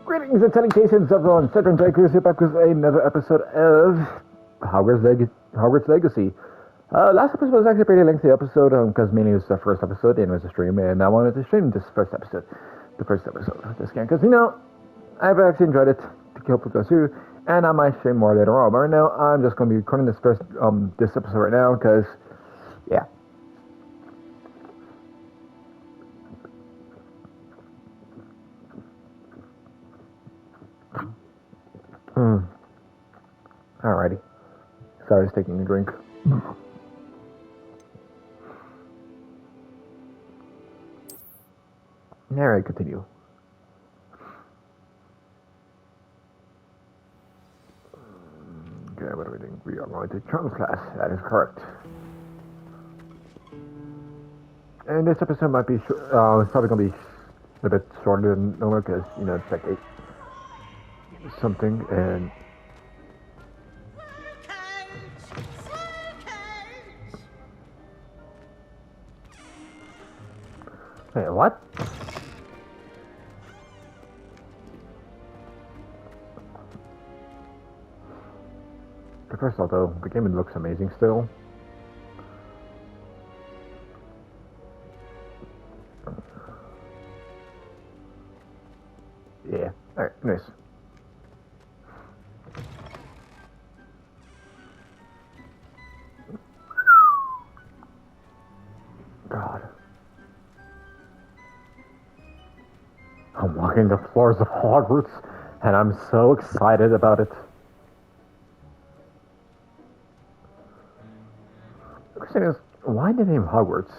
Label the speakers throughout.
Speaker 1: Greetings and salutations, everyone. Cedric Drake here back with another episode of Hogwarts Legacy. Last episode was actually a pretty lengthy episode because mainly it was the first episode and it was a stream, and I wanted to stream the first episode of this game because I've actually enjoyed it to help it go through, and I might stream more later on. But right now, I'm just going to be recording this episode right now because, yeah. Alrighty. Sorry, I was taking a drink. Alright, continue. Okay, what are we doing? We are going to Charms class. That is correct. And this episode might be short. It's probably going to be a bit shorter than normal because, it's like 8 something and. Wait, what? First of all, though, the game looks amazing still. Yeah, alright, nice. God. I'm walking the floors of Hogwarts, and I'm so excited about it. The question is, why the name Hogwarts?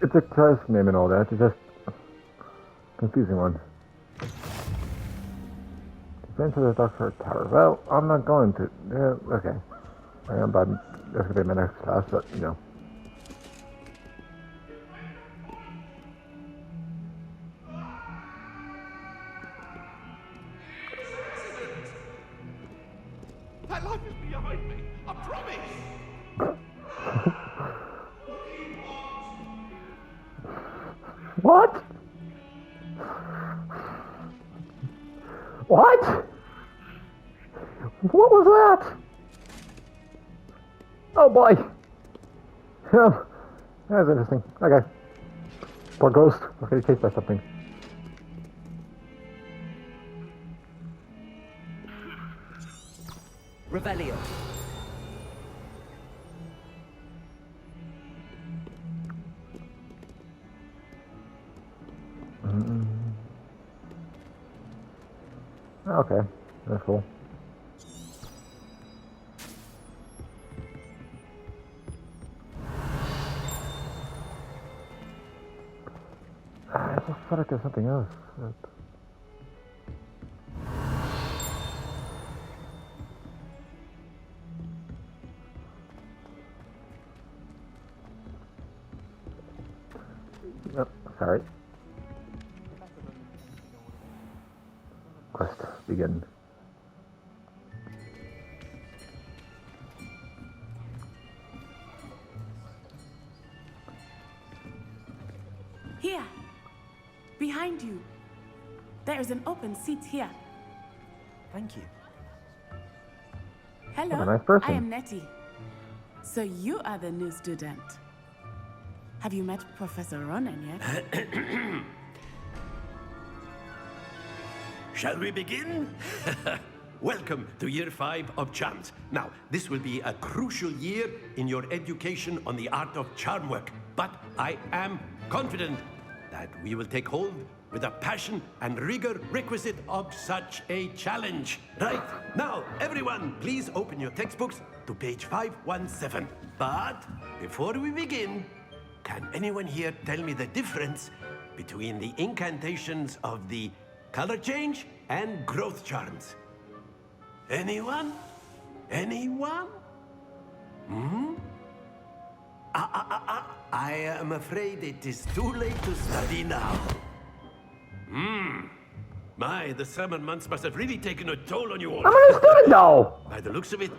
Speaker 1: It's a class name and all that, it's just a confusing one. Defense of the Doctor Tower. Well, I'm not going to. Okay. I am, but that's going to be my next class, but,
Speaker 2: That life is behind me, I promise!
Speaker 1: What? What? What was that? Oh boy. That was interesting. Okay. Poor ghost. Okay, chased by something.
Speaker 3: Revelio.
Speaker 1: Okay, that's cool. I just thought like there's something else. Oh, sorry. Quest begin.
Speaker 4: Here, behind you. There is an open seat here.
Speaker 3: Thank you.
Speaker 4: Hello,
Speaker 1: What a nice person.
Speaker 4: I am Nettie. So you are the new student. Have you met Professor Ronan yet?
Speaker 2: Shall we begin? Welcome to Year 5 of Charms. Now, this will be a crucial year in your education on the art of charm work, but I am confident that we will take hold with the passion and rigor requisite of such a challenge. Right, now, everyone, please open your textbooks to page 517. But before we begin, can anyone here tell me the difference between the incantations of the color change and growth charms? Anyone? Anyone? I am afraid it is too late to study now. My, the summer months must have really taken a toll on you all.
Speaker 1: I'm a student now!
Speaker 2: By the looks of it,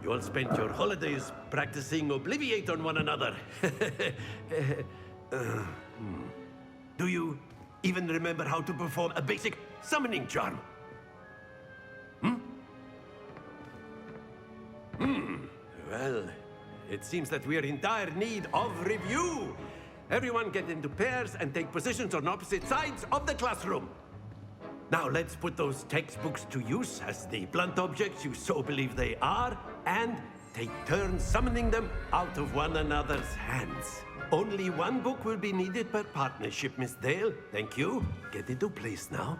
Speaker 2: You all spent your holidays practicing Obliviate on one another. Do you even remember how to perform a basic summoning charm? Well, it seems that we are in dire need of review. Everyone get into pairs and take positions on opposite sides of the classroom. Now let's put those textbooks to use as the blunt objects you so believe they are, and take turns summoning them out of one another's hands. Only one book will be needed per partnership, Miss Dale. Thank you. Get into place now.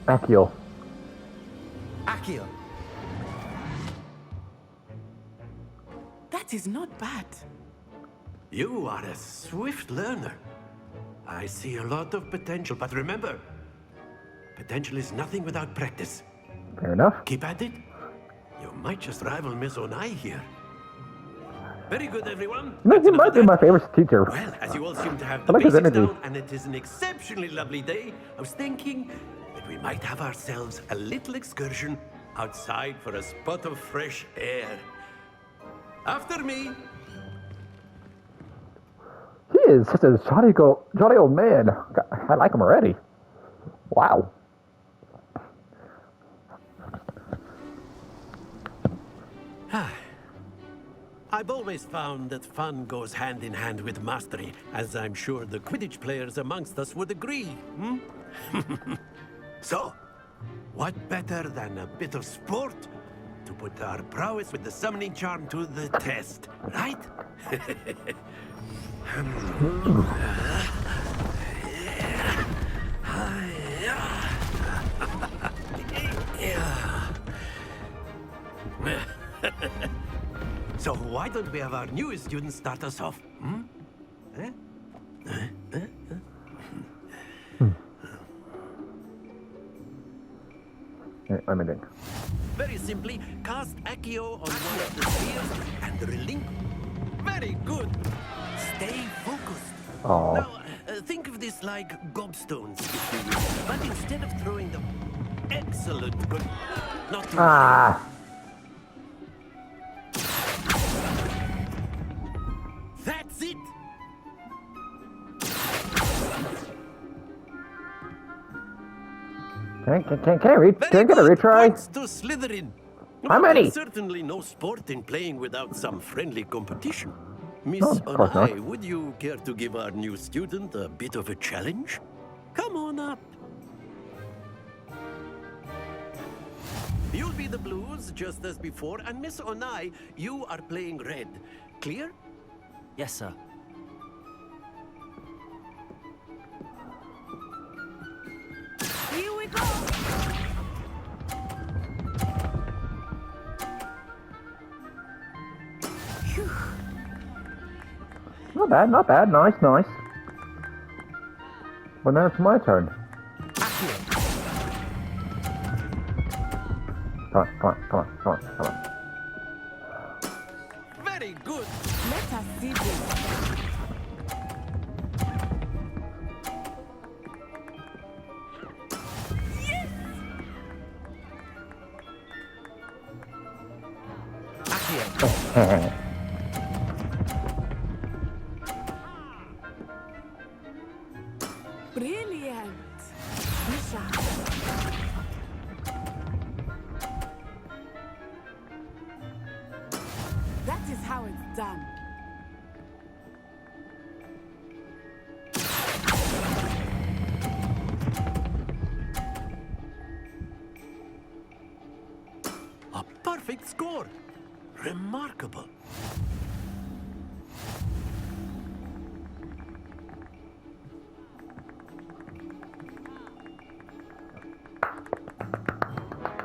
Speaker 1: Accio.
Speaker 3: Accio.
Speaker 4: That is not bad.
Speaker 2: You are a swift learner. I see a lot of potential, but remember, potential is nothing without practice.
Speaker 1: Fair enough.
Speaker 2: Keep at it. You might just rival Miss Onai here. Very good, everyone.
Speaker 1: No, he might be my favorite teacher.
Speaker 2: Well, as you all seem to have
Speaker 1: I
Speaker 2: the
Speaker 1: like his
Speaker 2: basics
Speaker 1: energy.
Speaker 2: down, and it is an exceptionally lovely day, I was thinking that we might have ourselves a little excursion outside for a spot of fresh air. After me.
Speaker 1: He is such a jolly old man. I like him already. Wow.
Speaker 2: I've always found that fun goes hand in hand with mastery, as I'm sure the Quidditch players amongst us would agree. So, what better than a bit of sport to put our prowess with the summoning charm to the test, right? So why don't we have our newest student start us off?
Speaker 1: Let me think.
Speaker 2: Very simply, cast Accio on one of the spheres and relink. Very good. Stay focused.
Speaker 1: Oh.
Speaker 2: Now, think of this like gobstones, if you will. But instead of throwing them, excellent. Good. Not too
Speaker 1: Ah.
Speaker 2: That's it.
Speaker 1: Can I get a retry?
Speaker 2: Points to Slytherin.
Speaker 1: How many?
Speaker 2: There's certainly no sport in playing without some friendly competition. Miss
Speaker 1: No, of course not.
Speaker 2: Onai, would you care to give our new student a bit of a challenge? Come on up. You'll be the blues, just as before, and Miss Onai, you are playing red. Clear?
Speaker 3: Yes, sir.
Speaker 4: Here we go. Phew.
Speaker 1: Not bad, not bad. Nice, nice. Well, now it's my turn.
Speaker 3: Accio.
Speaker 1: Come on.
Speaker 2: Very good.
Speaker 4: Let us see this.
Speaker 3: Accio.
Speaker 4: Brilliant. Misha. That is how it's done.
Speaker 2: A perfect score. Remarkable.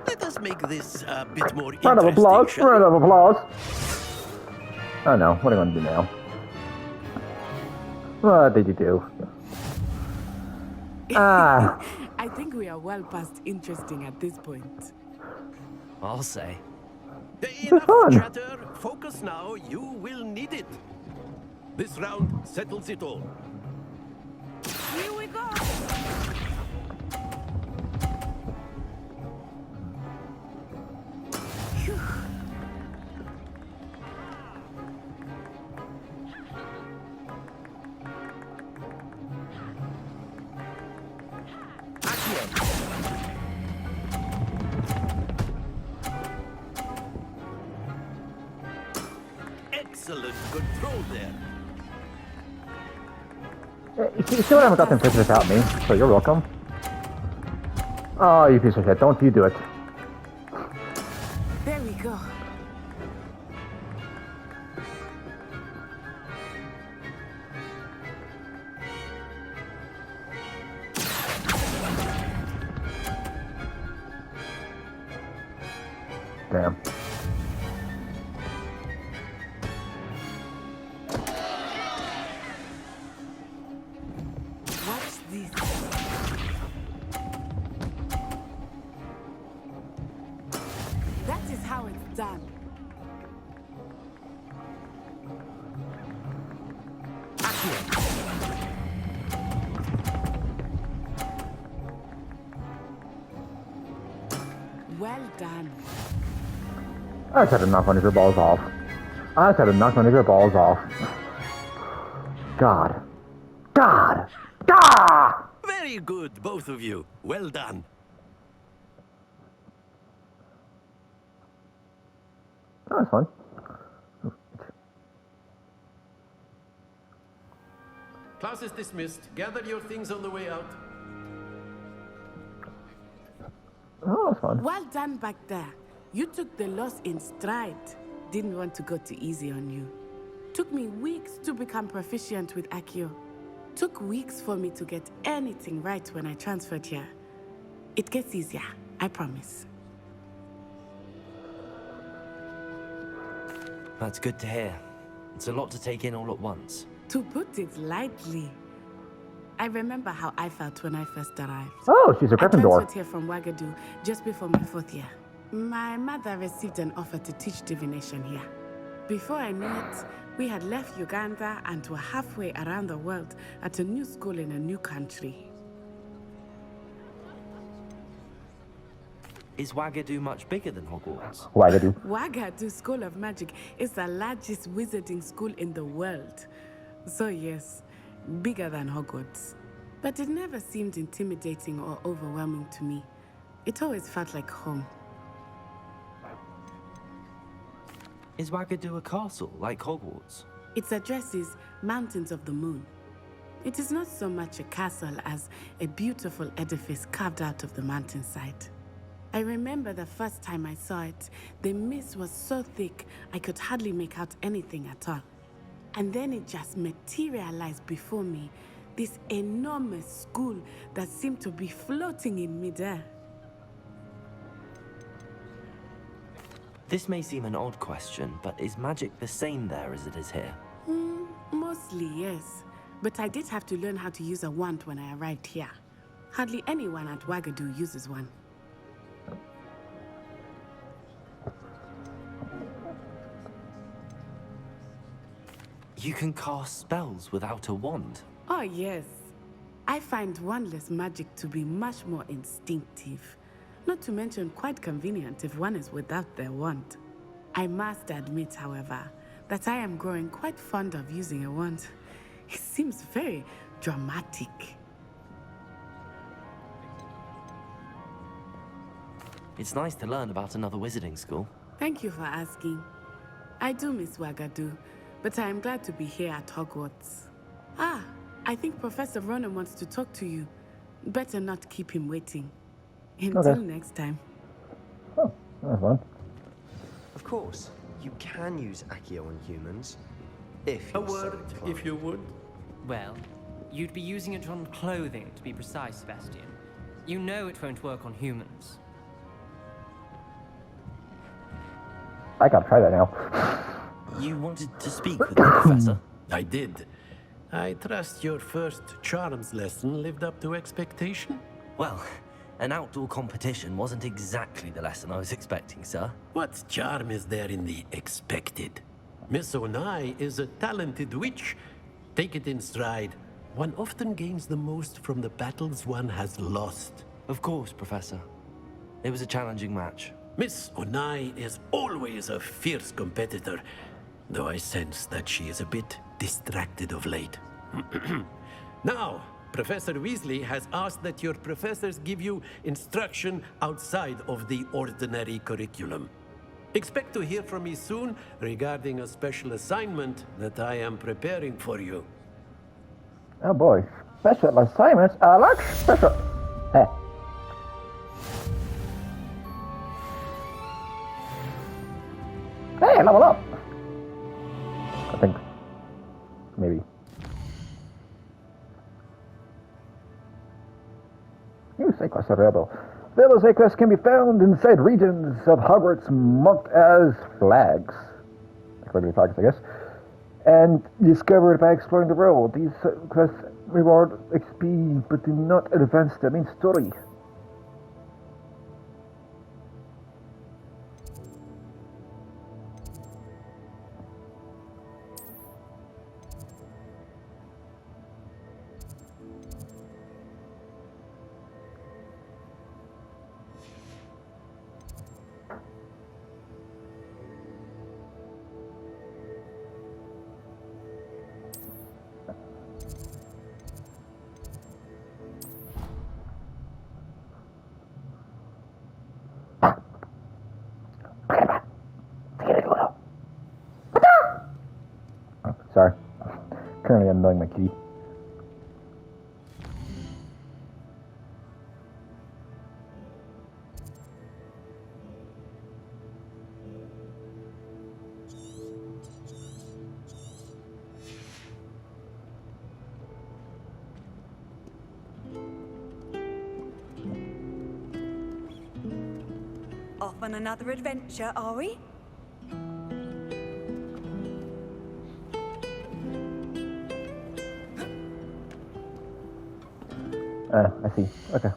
Speaker 2: Let us make this a bit more
Speaker 1: Round of
Speaker 2: interesting,
Speaker 1: applause.
Speaker 2: shall we?
Speaker 1: Round of applause. Oh no, what am I going to do now? What did you do? Ah.
Speaker 4: I think we are well past interesting at this point.
Speaker 3: I'll say.
Speaker 2: Enough
Speaker 1: fun.
Speaker 2: chatter. Focus now. You will need it. This round settles it all.
Speaker 4: Here we go. Phew.
Speaker 2: Excellent control there.
Speaker 1: You still haven't got them fixed without me, so you're welcome. Oh, you piece of shit. Don't you do it.
Speaker 4: There we go.
Speaker 1: Damn.
Speaker 4: Watch this. That is how it's done. Well done.
Speaker 1: I just had to knock one of your balls off. I just had to knock one of your balls off. God. God! God!
Speaker 2: Very good, both of you. Well done.
Speaker 1: Oh, that's fun.
Speaker 2: Class is dismissed. Gather your things on the way out.
Speaker 1: Oh, that's fun.
Speaker 4: Well done back there. You took the loss in stride. Didn't want to go too easy on you. Took me weeks to become proficient with Accio. Took weeks for me to get anything right when I transferred here. It gets easier, I promise.
Speaker 3: That's good to hear. It's a lot to take in all at once.
Speaker 4: To put it lightly, I remember how I felt when I first arrived.
Speaker 1: Oh, she's a
Speaker 4: I
Speaker 1: Gryffindor.
Speaker 4: transferred here from Wagadu just before my 4th year. My mother received an offer to teach divination here. Before I knew it, we had left Uganda and were halfway around the world at a new school in a new country.
Speaker 3: Is Wagadu much bigger than Hogwarts?
Speaker 1: Wagadu.
Speaker 4: Wagadu School of Magic is the largest wizarding school in the world. So yes, bigger than Hogwarts. But it never seemed intimidating or overwhelming to me. It always felt like home.
Speaker 3: Is Wagadu a castle, like Hogwarts?
Speaker 4: Its address is Mountains of the Moon. It is not so much a castle as a beautiful edifice carved out of the mountainside. I remember the first time I saw it, the mist was so thick I could hardly make out anything at all. And then it just materialized before me, this enormous school that seemed to be floating in midair.
Speaker 3: This may seem an odd question, but is magic the same there as it is here?
Speaker 4: Mostly, yes. But I did have to learn how to use a wand when I arrived here. Hardly anyone at Wagadu uses one.
Speaker 3: You can cast spells without a wand.
Speaker 4: Oh, yes. I find wandless magic to be much more instinctive. Not to mention quite convenient if one is without their wand. I must admit, however, that I am growing quite fond of using a wand. It seems very dramatic.
Speaker 3: It's nice to learn about another wizarding school.
Speaker 4: Thank you for asking. I do miss Wagadu, but I am glad to be here at Hogwarts. Ah, I think Professor Ronan wants to talk to you. Better not keep him waiting. Until next time.
Speaker 1: Oh, that's fun.
Speaker 5: Of course, you can use Accio on humans. If
Speaker 2: A
Speaker 5: you're so
Speaker 2: word,
Speaker 5: inclined.
Speaker 2: if you would.
Speaker 6: Well, you'd be using it on clothing, to be precise, Sebastian. You know it won't work on humans.
Speaker 1: I gotta try that now.
Speaker 3: You wanted to speak with the professor?
Speaker 2: I did. I trust your first charms lesson lived up to expectation.
Speaker 3: Well, An outdoor competition wasn't exactly the lesson I was expecting, sir.
Speaker 2: What charm is there in the expected? Miss Onai is a talented witch. Take it in stride. One often gains the most from the battles one has lost.
Speaker 3: Of course, Professor. It was a challenging match.
Speaker 2: Miss Onai is always a fierce competitor, though I sense that she is a bit distracted of late. Now, Professor Weasley has asked that your professors give you instruction outside of the ordinary curriculum. Expect to hear from me soon regarding a special assignment that I am preparing for you.
Speaker 1: Oh boy, special assignments. I like special. Eh. Hey, level up. I think. Maybe. New side quests available. Available side quests can be found inside regions of Hogwarts marked as flags. According to flags, I guess. And discovered by exploring the world. These quests reward XP but do not advance the main story. Sorry. Currently annoying my kitty.
Speaker 7: Off on another adventure, are we?
Speaker 1: I see. Okay.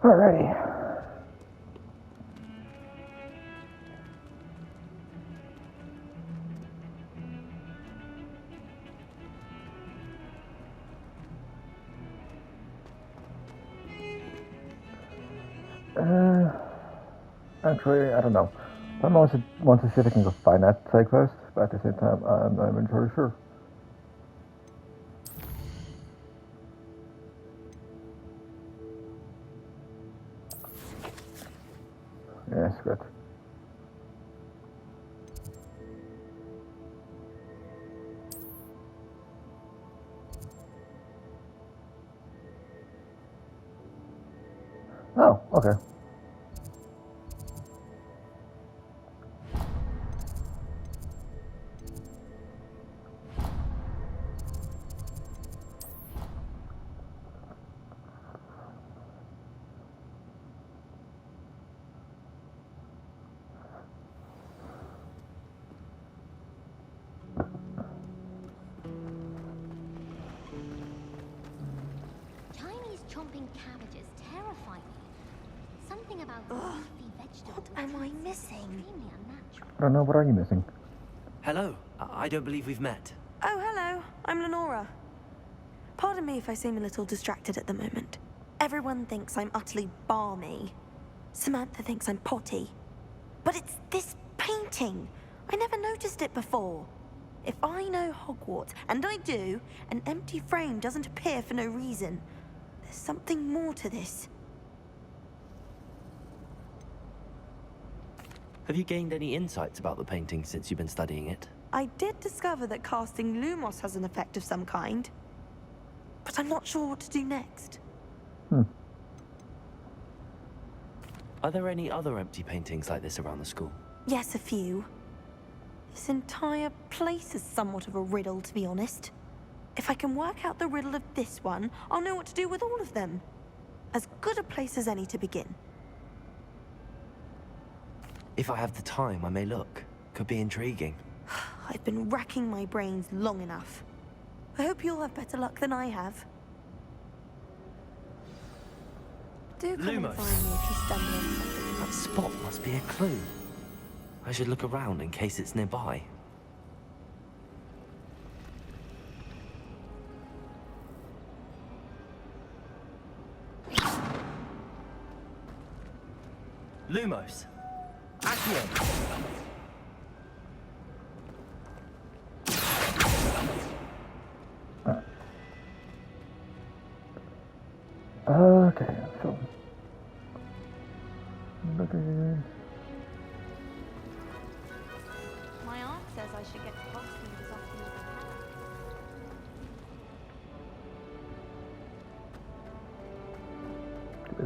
Speaker 1: Alrighty. Actually, I don't know. I want to see if I can go find that side quest, but at the same time, I'm not even really sure. Yes, good. Oh, okay.
Speaker 8: Chomping cabbages terrify me. Something about leafy vegetables.
Speaker 7: What am I missing?
Speaker 8: Extremely unnatural.
Speaker 1: I don't know, what are you missing?
Speaker 3: Hello. I don't believe we've met.
Speaker 7: Oh, hello. I'm Lenora. Pardon me if I seem a little distracted at the moment. Everyone thinks I'm utterly balmy. Samantha thinks I'm potty. But it's this painting. I never noticed it before. If I know Hogwarts, and I do, an empty frame doesn't appear for no reason. There's something more to this.
Speaker 3: Have you gained any insights about the painting since you've been studying it?
Speaker 7: I did discover that casting Lumos has an effect of some kind, but I'm not sure what to do next.
Speaker 3: Are there any other empty paintings like this around the school?
Speaker 7: Yes, a few. This entire place is somewhat of a riddle, to be honest. If I can work out the riddle of this one, I'll know what to do with all of them. As good a place as any to begin.
Speaker 3: If I have the time, I may look. Could be intriguing.
Speaker 7: I've been racking my brains long enough. I hope you'll have better luck than I have. Do come and
Speaker 3: Lumos.
Speaker 7: find me if you stumble on something.
Speaker 3: That spot must be a clue. I should look around in case it's nearby. Lumos. Accio.
Speaker 1: Okay, so look at
Speaker 7: My aunt says I should get to Boston as often as I can.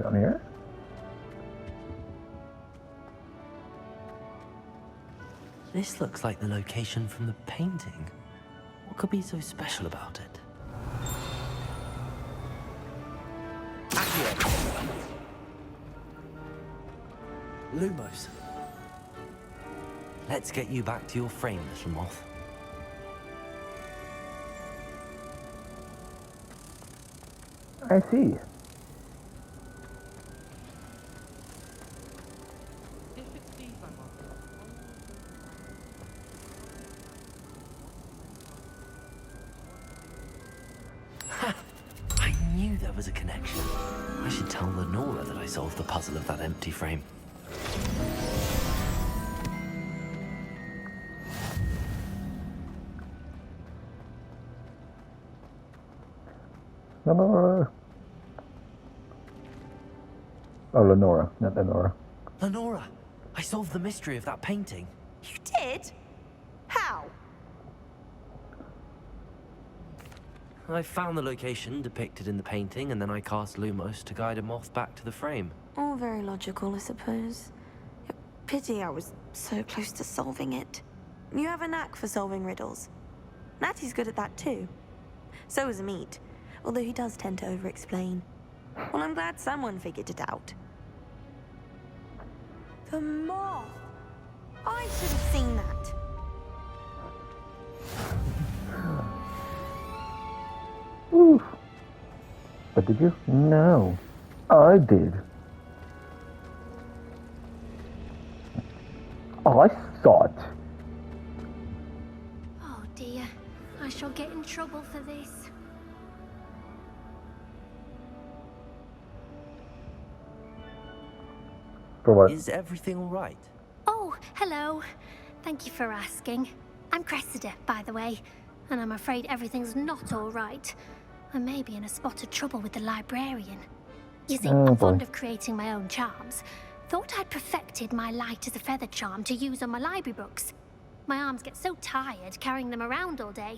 Speaker 1: down here.
Speaker 3: This looks like the location from the painting. What could be so special about it? Accio. Lumos. Let's get you back to your frame, little moth.
Speaker 1: I see.
Speaker 3: I knew there was a connection. I should tell Lenora that I solved the puzzle of that empty frame.
Speaker 1: Lenora. Oh, Lenora, not Lenora.
Speaker 3: Lenora, I solved the mystery of that painting.
Speaker 7: You did? How?
Speaker 3: I found the location depicted in the painting, and then I cast Lumos to guide a moth back to the frame.
Speaker 7: All very logical, I suppose. Pity I was so close to solving it. You have a knack for solving riddles. Natty's good at that too. So is Amit, although he does tend to over-explain. Well, I'm glad someone figured it out. The moth! I should have seen that.
Speaker 1: Oof. But did you? No. I did. I saw it.
Speaker 8: Oh dear, I shall get in trouble for this.
Speaker 1: For what?
Speaker 3: Is everything all right?
Speaker 8: Oh, hello. Thank you for asking. I'm Cressida, by the way, and I'm afraid everything's not all right. I may be in a spot of trouble with the librarian. You see, I'm fond of creating my own charms. Thought I'd perfected my light as a feather charm to use on my library books. My arms get so tired carrying them around all day.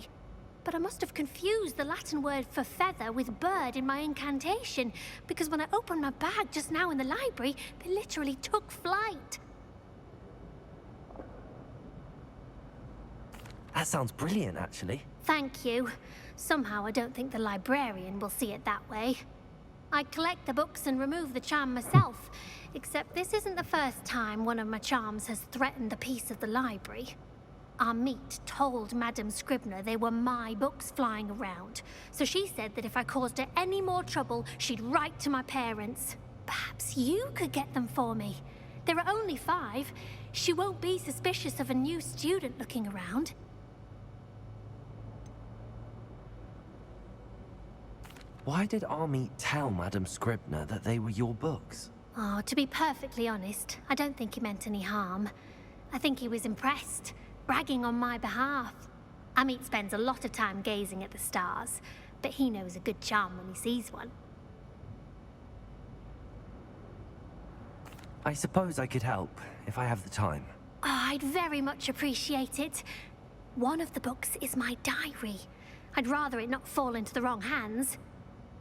Speaker 8: But I must have confused the Latin word for feather with bird in my incantation, because when I opened my bag just now in the library, they literally took flight.
Speaker 3: That sounds brilliant, actually.
Speaker 8: Thank you. Somehow I don't think the librarian will see it that way. I collect the books and remove the charm myself, except this isn't the first time one of my charms has threatened the peace of the library. Amit told Madame Scribner they were my books flying around, so she said that if I caused her any more trouble, she'd write to my parents. Perhaps you could get them for me. There are only 5. She won't be suspicious of a new student looking around.
Speaker 3: Why did Amit tell Madame Scribner that they were your books?
Speaker 8: Oh, to be perfectly honest, I don't think he meant any harm. I think he was impressed, bragging on my behalf. Amit spends a lot of time gazing at the stars, but he knows a good charm when he sees one.
Speaker 3: I suppose I could help, if I have the time.
Speaker 8: Oh, I'd very much appreciate it. One of the books is my diary. I'd rather it not fall into the wrong hands.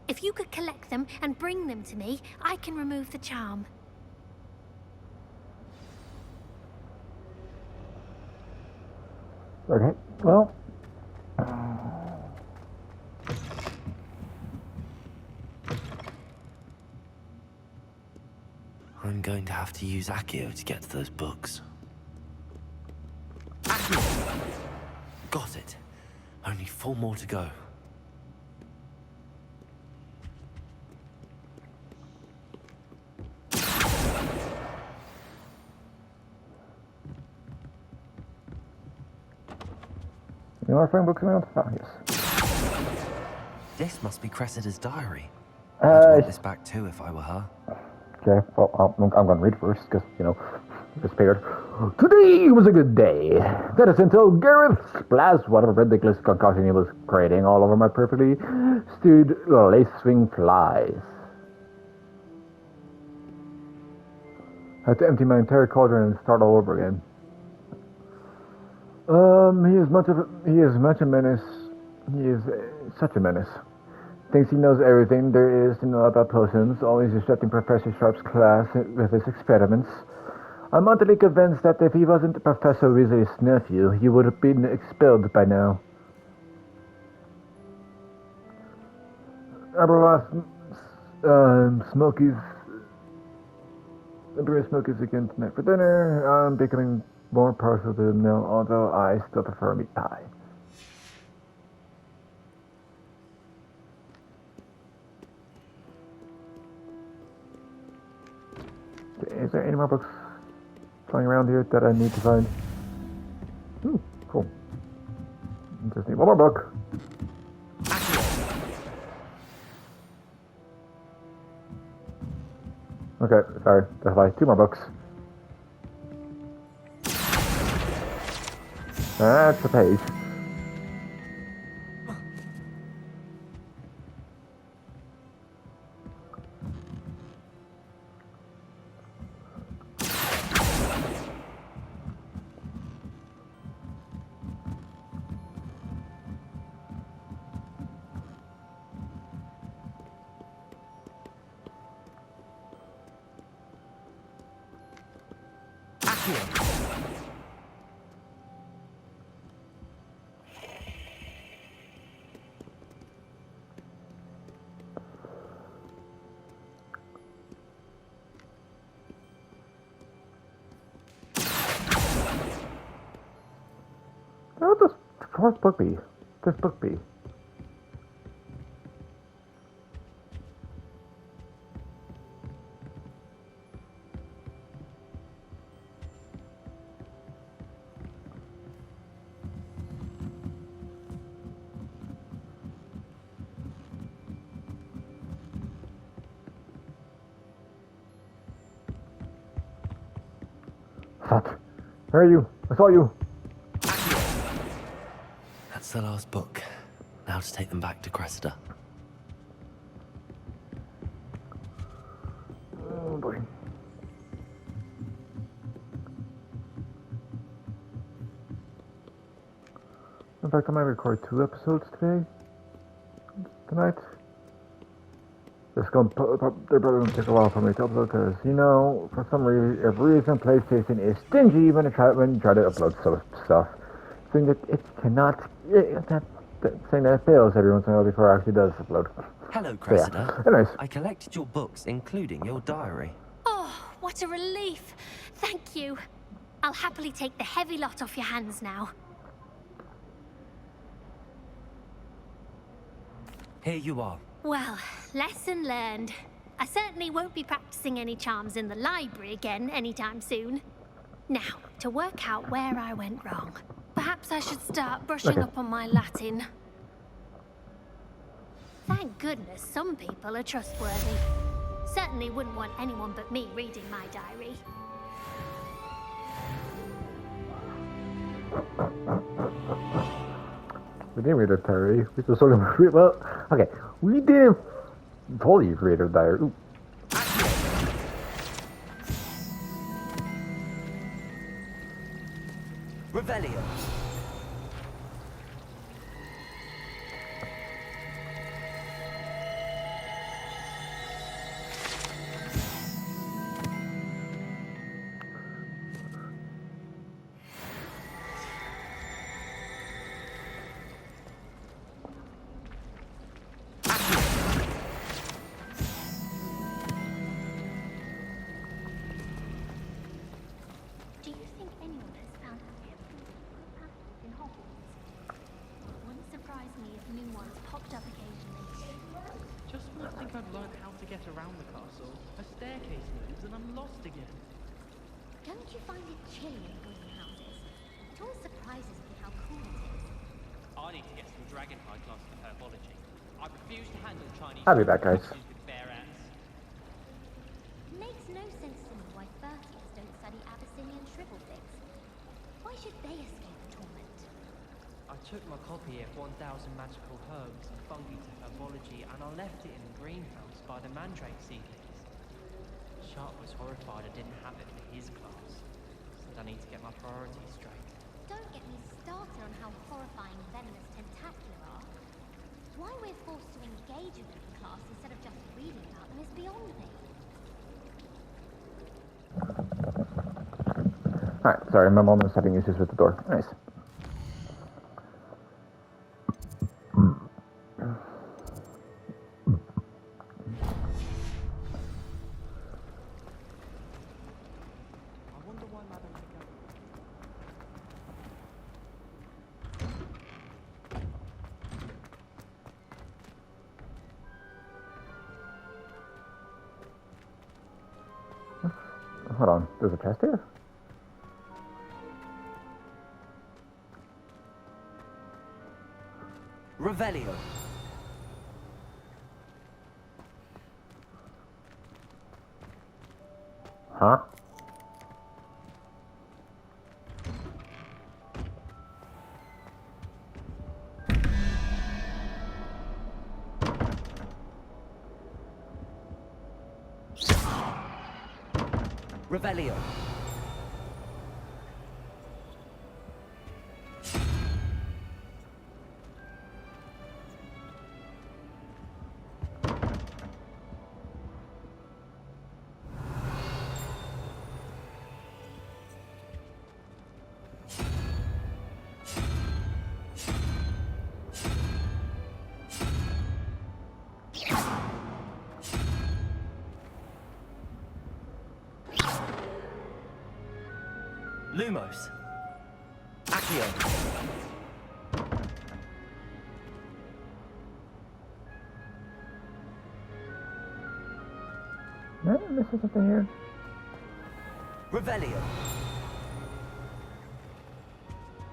Speaker 8: If you could collect them and bring them to me, I can remove the charm.
Speaker 1: Okay, well...
Speaker 3: I'm going to have to use Accio to get to those books. Accio! Got it. Only 4 more to go.
Speaker 1: You know our phone books around? Ah, yes.
Speaker 3: This must be Cressida's diary. I'd
Speaker 1: Uh,
Speaker 3: want this back too if I were her.
Speaker 1: Okay, well, I'm going to read first, because, you know, just figured. Today was a good day. That is until Gareth splashed whatever ridiculous concoction he was creating all over my perfectly stewed lace-wing flies. I had to empty my entire cauldron and start all over again. He is much a menace. He is such a menace. Thinks he knows everything there is to know about potions, always disrupting Professor Sharp's class with his experiments. I'm utterly convinced that if he wasn't Professor Weasley's nephew, he would have been expelled by now. I brought Smokies. I bring Smokies again tonight for dinner. I'm becoming more partial to them now, although I still prefer meat pie. Is there any more books flying around here that I need to find? Ooh, cool. Just need one more book. Okay, sorry, that's why 2 more books. That's a page. What would this fourth book be? This book be? Fuck. Where are you? I saw you.
Speaker 3: That's the last book. Now to take them back to Cressida.
Speaker 1: Oh boy. In fact, I might record 2 episodes tonight. They're probably going to take a while for me to upload because, you know, for some reason, PlayStation is stingy when you try to upload stuff. Saying that it cannot, saying that it fails every once in a while before it actually does upload.
Speaker 3: Hello, Cressida.
Speaker 1: Yeah. Anyways.
Speaker 3: I collected your books, including your diary.
Speaker 8: Oh, what a relief. Thank you. I'll happily take the heavy lot off your hands now.
Speaker 3: Here you are.
Speaker 8: Well, lesson learned. I certainly won't be practicing any charms in the library again anytime soon. Now, to work out where I went wrong. Perhaps I should start brushing up on my Latin. Thank goodness some people are trustworthy. Certainly wouldn't want anyone but me reading my diary.
Speaker 1: We didn't read her diary. We just sort of well, okay. We didn't fully read her diary. Ooh.
Speaker 5: Revelio.
Speaker 8: Do you think anyone has found in Hogwarts? Wouldn't surprise me if new ones popped up occasionally.
Speaker 9: Just when I think I've learned how to get around the castle, a staircase moves and I'm lost again.
Speaker 8: Don't you find it chilly in greenhouses? It always surprises me how cool it is.
Speaker 6: I need to get some dragonhide classes for herbology. I refuse to handle Chinese
Speaker 1: I'll be back, guys.
Speaker 6: with bare ants.
Speaker 8: It makes no sense to me why Furtiers don't study Abyssinian shrivel things. Why should they escape torment?
Speaker 6: I took my copy of 1000 magical herbs and fungi to herbology and I left it in the greenhouse by the mandrake seedlings. Sharp was horrified I didn't have it for his class. Said I need to get my priorities straight.
Speaker 8: Don't get me started on how horrifying venomous tentacular are. Why we're forced to engage with them in class instead of just reading about them is beyond me.
Speaker 1: Alright, sorry, my mom is having issues with the door. Nice.
Speaker 9: I wonder why Madame Pickard...
Speaker 1: Hold on, there's a chest here?
Speaker 5: Revelio.
Speaker 1: Huh?
Speaker 5: Revelio. Lumos. Accio.
Speaker 1: No, this is something here.
Speaker 5: Revelio.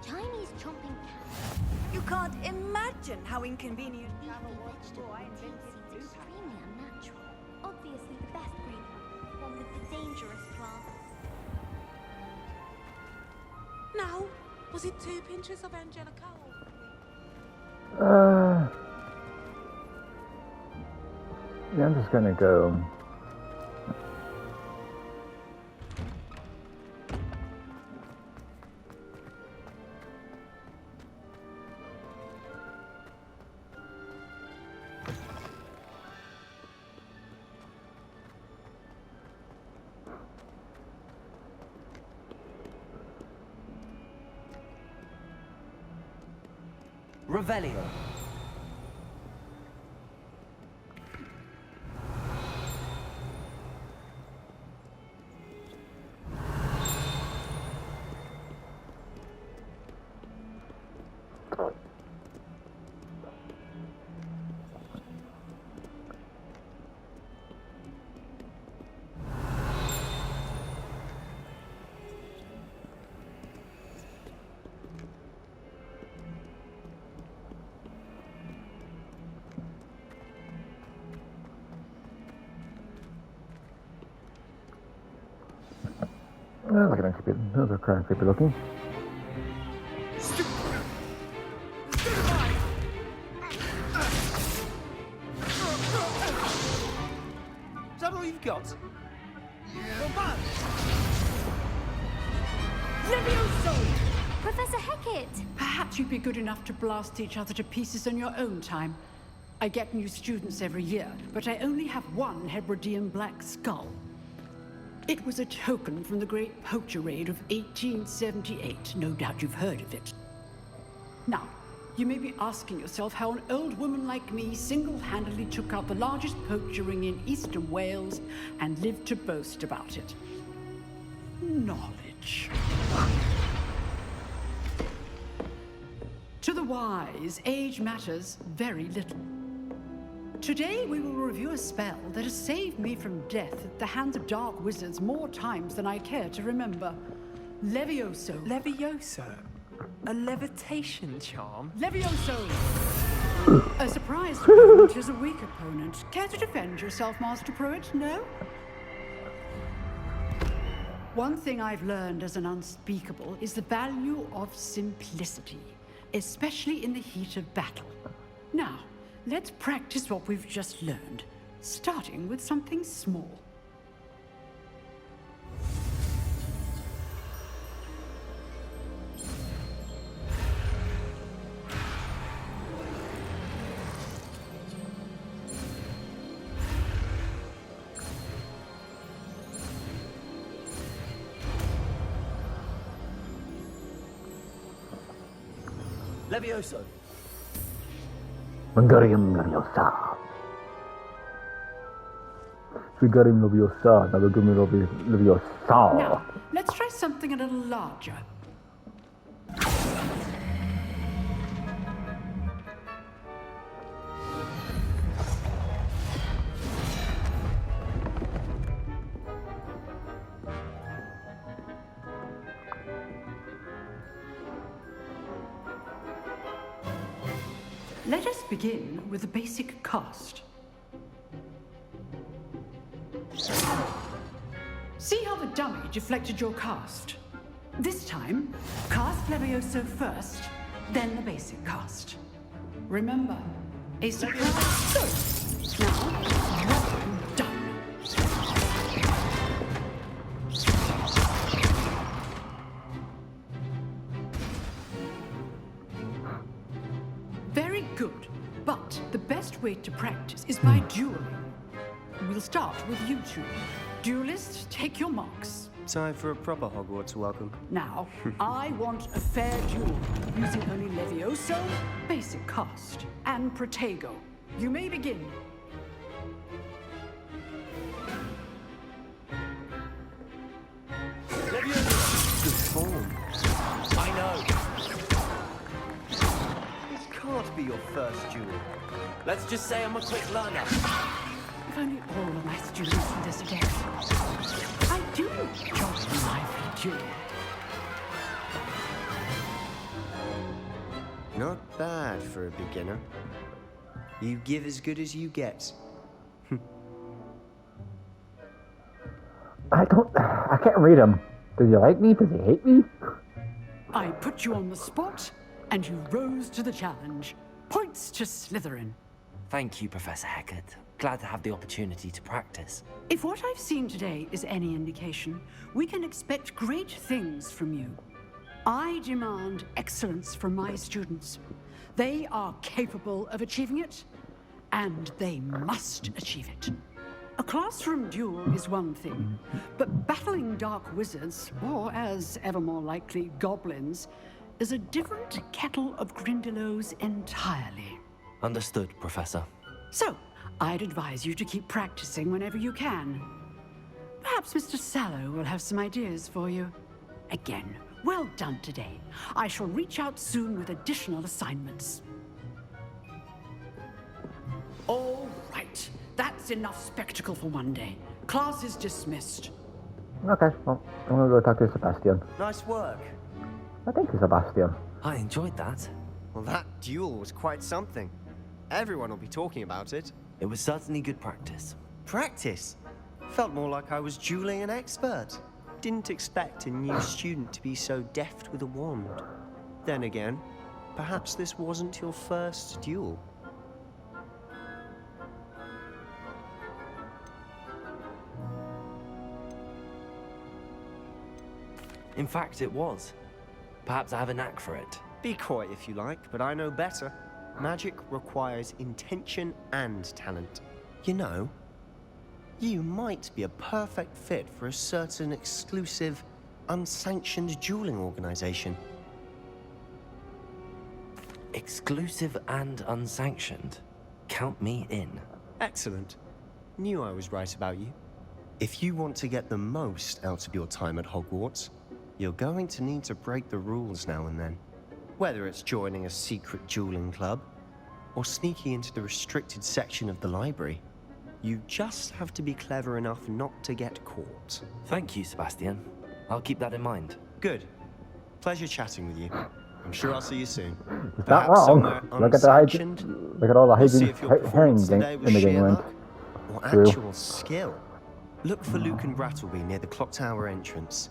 Speaker 8: Chinese chomping cats.
Speaker 7: You can't imagine how inconvenient travel
Speaker 8: Leafy
Speaker 7: was
Speaker 8: vegetable
Speaker 7: before I
Speaker 8: contain
Speaker 7: invented
Speaker 8: seeds
Speaker 7: blue
Speaker 8: extremely unnatural.
Speaker 7: Obviously the best green one with the dangerous plants.
Speaker 10: Now, was it 2 pinches of Angelica?
Speaker 1: Yeah, I'm just gonna go.
Speaker 5: Revelio.
Speaker 1: Look at that creepy. Those are kind of creepy looking.
Speaker 5: Is that all you've got?
Speaker 7: Levioso!
Speaker 8: Professor Hecat!
Speaker 11: Perhaps you'd be good enough to blast each other to pieces in your own time. I get new students every year, but I only have one Hebridean black skull. It was a token from the Great Poacher Raid of 1878. No doubt you've heard of it. Now, you may be asking yourself how an old woman like me single-handedly took out the largest poacher ring in eastern Wales and lived to boast about it. Knowledge. To the wise, age matters very little. Today we will review a spell that has saved me from death at the hands of dark wizards more times than I care to remember. Levioso.
Speaker 12: Levioso? A levitation charm?
Speaker 11: Levioso! A surprised opponent is a weak opponent. Care to defend yourself, Master Pruitt? No? One thing I've learned as an unspeakable is the value of simplicity, especially in the heat of battle. Now, let's practice what we've just learned, starting with something small.
Speaker 3: Levioso.
Speaker 1: Wingardium Leviosa. Wingardium Leviosa. Wingardium Leviosa.
Speaker 11: Now, let's try something a little larger. Let us begin with the basic cast. See how the dummy deflected your cast? This time, cast Levioso first, then the basic cast. Remember, a surprise. Good. Now, well done. Very good, but the best way to practice is by dueling. We'll start with you two. Duelists, take your marks.
Speaker 5: Time for a proper Hogwarts welcome.
Speaker 11: Now, I want a fair duel, using only Levioso, basic cast, and Protego. You may begin.
Speaker 5: Levioso! Good form.
Speaker 3: I know.
Speaker 5: This can't be your first duel.
Speaker 3: Let's just say I'm a quick learner.
Speaker 11: If only all of my students did this again. I do enjoy a lively duel.
Speaker 5: Not bad for a beginner. You give as good as you get.
Speaker 1: I can't read him. Does he like me? Does he hate me?
Speaker 11: I put you on the spot, and you rose to the challenge. Points to Slytherin.
Speaker 3: Thank you, Professor Hecat. Glad to have the opportunity to practice.
Speaker 11: If what I've seen today is any indication, we can expect great things from you. I demand excellence from my students. They are capable of achieving it, and they must achieve it. A classroom duel is one thing, but battling dark wizards, or as ever more likely, goblins, is a different kettle of Grindylows entirely.
Speaker 3: Understood, Professor.
Speaker 11: So, I'd advise you to keep practicing whenever you can. Perhaps Mr. Sallow will have some ideas for you. Again, well done today. I shall reach out soon with additional assignments. All right. That's enough spectacle for one day. Class is dismissed.
Speaker 1: Okay, well, I'm gonna go talk to Sebastian.
Speaker 5: Nice work.
Speaker 1: Thank you, Sebastian.
Speaker 3: I enjoyed that.
Speaker 5: Well, that duel was quite something. Everyone will be talking about it.
Speaker 3: It was certainly good practice.
Speaker 5: Practice? Felt more like I was dueling an expert. Didn't expect a new student to be so deft with a wand. Then again, perhaps this wasn't your first duel.
Speaker 3: In fact, it was. Perhaps I have a knack for it.
Speaker 5: Be coy if you like, but I know better. Magic requires intention and talent. You know, you might be a perfect fit for a certain exclusive, unsanctioned dueling organization.
Speaker 3: Exclusive and unsanctioned. Count me in.
Speaker 5: Excellent. Knew I was right about you. If you want to get the most out of your time at Hogwarts, you're going to need to break the rules now and then. Whether it's joining a secret dueling club, or sneaking into the restricted section of the library, you just have to be clever enough not to get caught.
Speaker 3: Thank you, Sebastian. I'll keep that in mind.
Speaker 5: Good. Pleasure chatting with you. I'm sure I'll see you soon.
Speaker 1: It's not wrong. Look at look at all the herring in the game went.
Speaker 5: Or actual skill. Look for Luke and Brattleby near the clock tower entrance.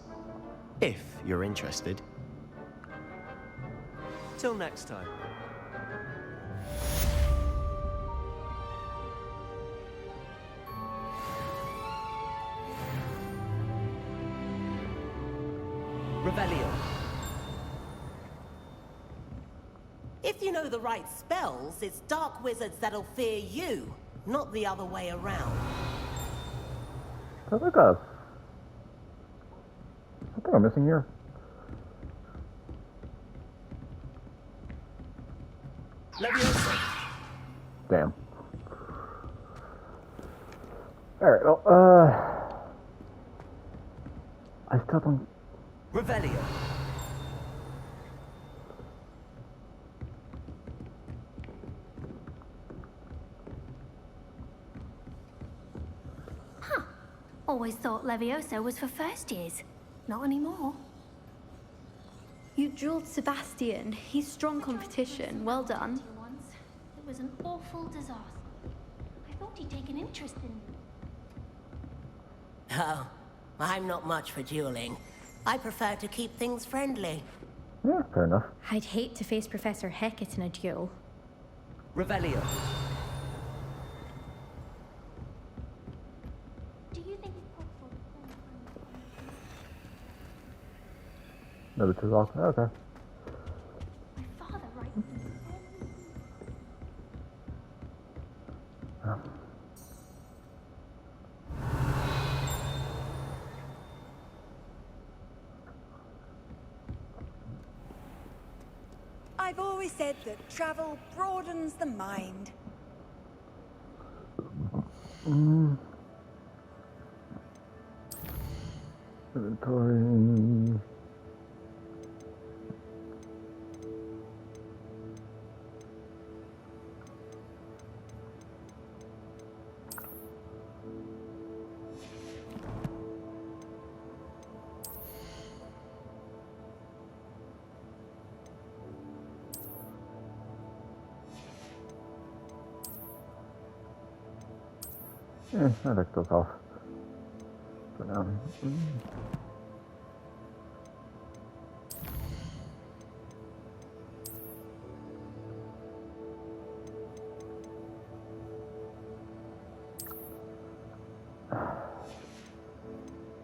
Speaker 5: If you're interested. Till next time.
Speaker 13: Revelio. If you know the right spells, it's dark wizards that'll fear you, not the other way around.
Speaker 1: Oh, look us. I think I'm missing here. Damn. Alright, well, I still don't...
Speaker 13: Revelio.
Speaker 8: Huh. Always thought Levioso was for first years. Not anymore.
Speaker 14: You drilled Sebastian. He's strong competition. Well done.
Speaker 8: It was an awful disaster. I thought he'd take an interest in me.
Speaker 13: Oh, I'm not much for dueling. I prefer to keep things friendly.
Speaker 1: Yeah, fair enough.
Speaker 14: I'd hate to face Professor Hecat in a duel.
Speaker 13: Revelio.
Speaker 8: Do you think it's possible?
Speaker 1: No, this is awesome. Okay.
Speaker 8: My father writes.
Speaker 1: Oh.
Speaker 15: I've always said that travel broadens the mind.
Speaker 1: Inventory. I think those off for now.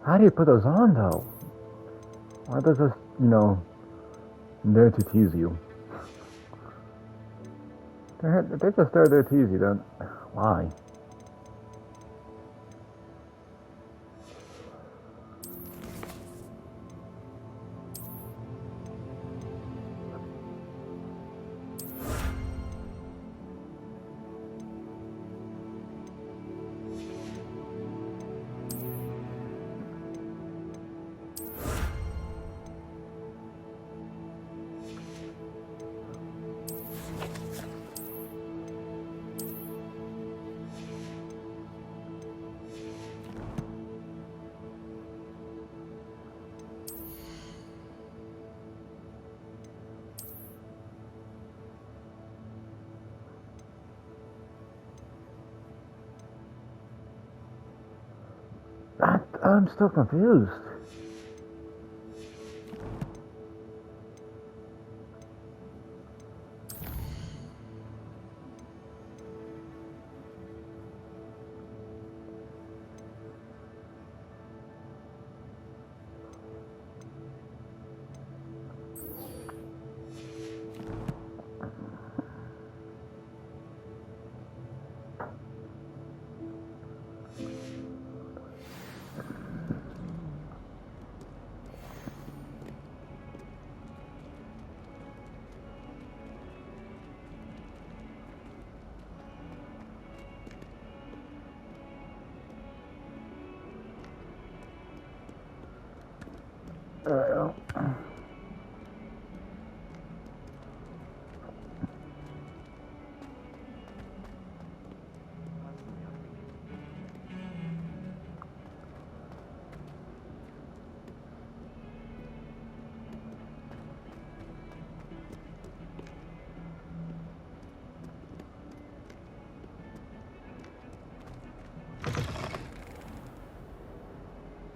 Speaker 1: How do you put those on, though? Why does this, there to tease you? They just there to tease you, then why? I'm still confused.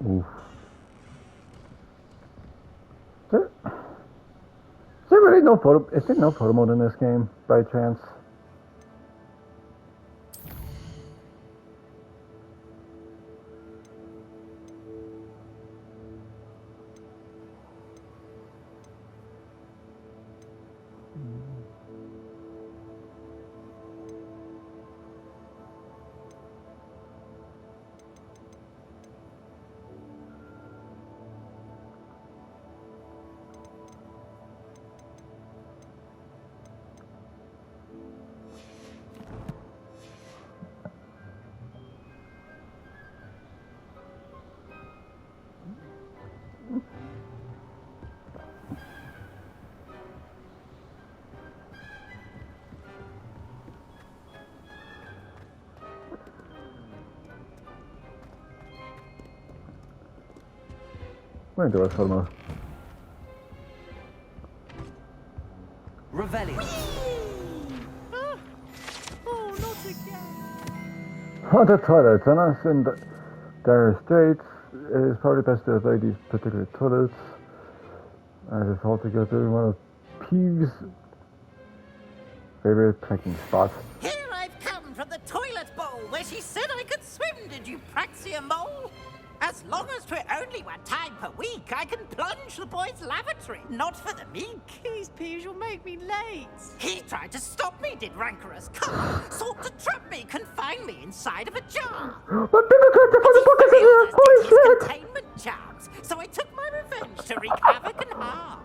Speaker 1: Oof. Is there really no photo? Is there no photo mode in this game by chance? Where do I photo mode?
Speaker 3: Revelio.
Speaker 6: Oh, not again.
Speaker 1: Haunted toilets. On us in dire straits, it is probably best to avoid these particular toilets. As it's altogether one of Peeves' favorite trekking spots.
Speaker 16: Here I've come from the toilet bowl where she said I could swim, did you praxia mole? As long as 'twere only one time per week, I can plunge the boy's lavatory, not for the meek.
Speaker 6: These peeves will make me late.
Speaker 16: He tried to stop me, did rancorous car. Sought to trap me, confine me inside of a jar.
Speaker 1: But people can't defend the book as it is! Holy shit!
Speaker 16: Containment charms, so I took my revenge to wreak havoc and harm.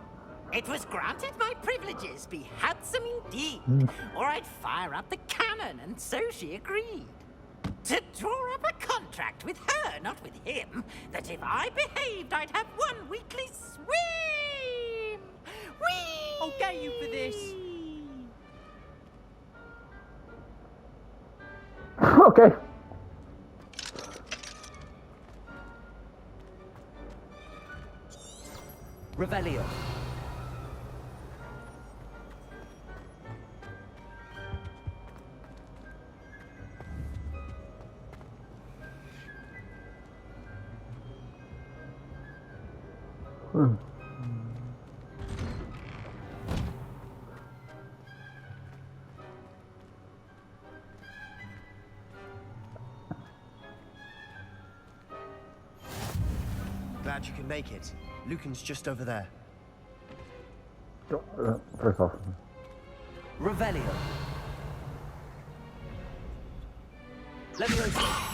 Speaker 16: It was granted my privileges be handsome indeed, or I'd fire up the cannon, and so she agreed. To draw up a contract with her, not with him, that if I behaved, I'd have one weekly swim! Whee!
Speaker 6: I'll get you for this.
Speaker 1: Okay.
Speaker 3: Revelio.
Speaker 5: Glad you can make it. Lucan's just over there.
Speaker 1: First off.
Speaker 3: Revelio. Leviosa.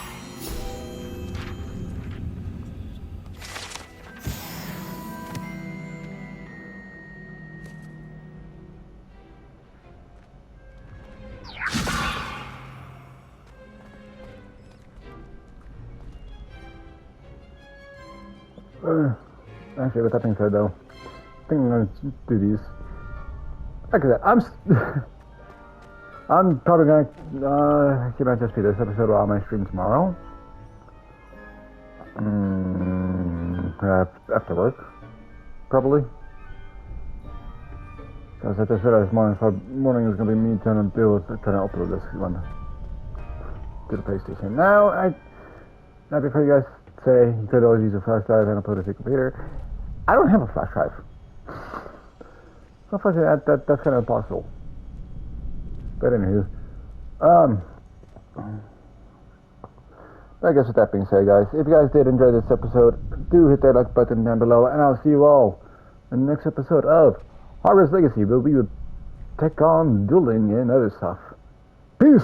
Speaker 1: Actually, with that being said, though, I think I'm gonna do these. Like I said, I'm probably gonna keep my just be this episode on my stream tomorrow. After work, probably. Because I just realized morning is gonna be me trying to upload this one to the PlayStation. Now before you guys say you could always use a flash drive and upload it to your computer. I don't have a flash drive. Unfortunately, that's kind of impossible. But anywho, I guess with that being said, guys, if you guys did enjoy this episode, do hit that like button down below, and I'll see you all in the next episode of Hogwarts Legacy, where we will take on dueling and other stuff. Peace!